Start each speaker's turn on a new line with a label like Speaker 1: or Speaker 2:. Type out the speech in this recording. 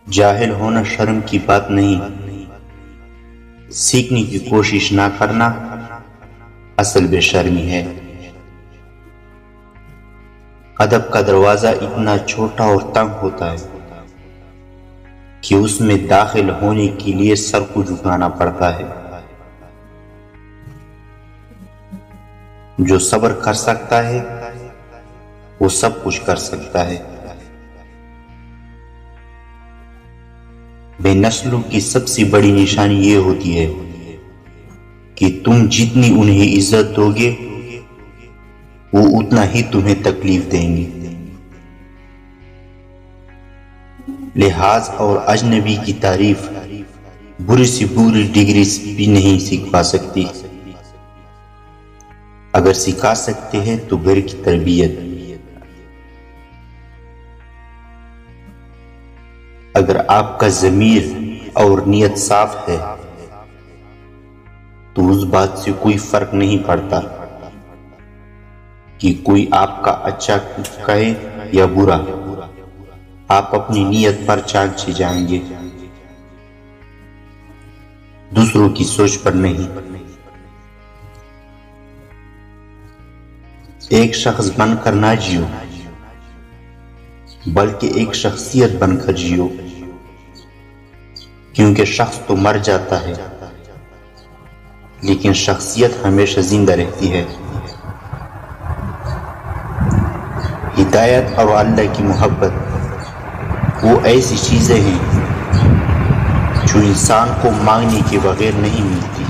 Speaker 1: جاہل ہونا شرم کی بات نہیں، سیکھنے کی کوشش نہ کرنا اصل بے شرمی ہے۔ ادب کا دروازہ اتنا چھوٹا اور تنگ ہوتا ہے کہ اس میں داخل ہونے کے لیے سر کو جھکانا پڑتا ہے۔ جو صبر کر سکتا ہے وہ سب کچھ کر سکتا ہے۔ بے نسلوں کی سب سے بڑی نشانی یہ ہوتی ہے کہ تم جتنی انہیں عزت دو گے وہ اتنا ہی تمہیں تکلیف دیں گے۔ لحاظ اور اجنبی کی تعریف بری سے بری ڈگری بھی نہیں سکھا سکتی، اگر سکھا سکتے ہیں تو گھر کی تربیت۔ اگر آپ کا ضمیر اور نیت صاف ہے تو اس بات سے کوئی فرق نہیں پڑتا کہ کوئی آپ کا اچھا کہے یا برا، آپ اپنی نیت پر چاند سے جائیں گے، دوسروں کی سوچ پر نہیں۔ ایک شخص بن کر نہ جیو بلکہ ایک شخصیت بن کر جیو، کیونکہ شخص تو مر جاتا ہے لیکن شخصیت ہمیشہ زندہ رہتی ہے۔ ہدایت اور اللہ کی محبت وہ ایسی چیزیں ہیں جو انسان کو مانگنے کے بغیر نہیں ملتی۔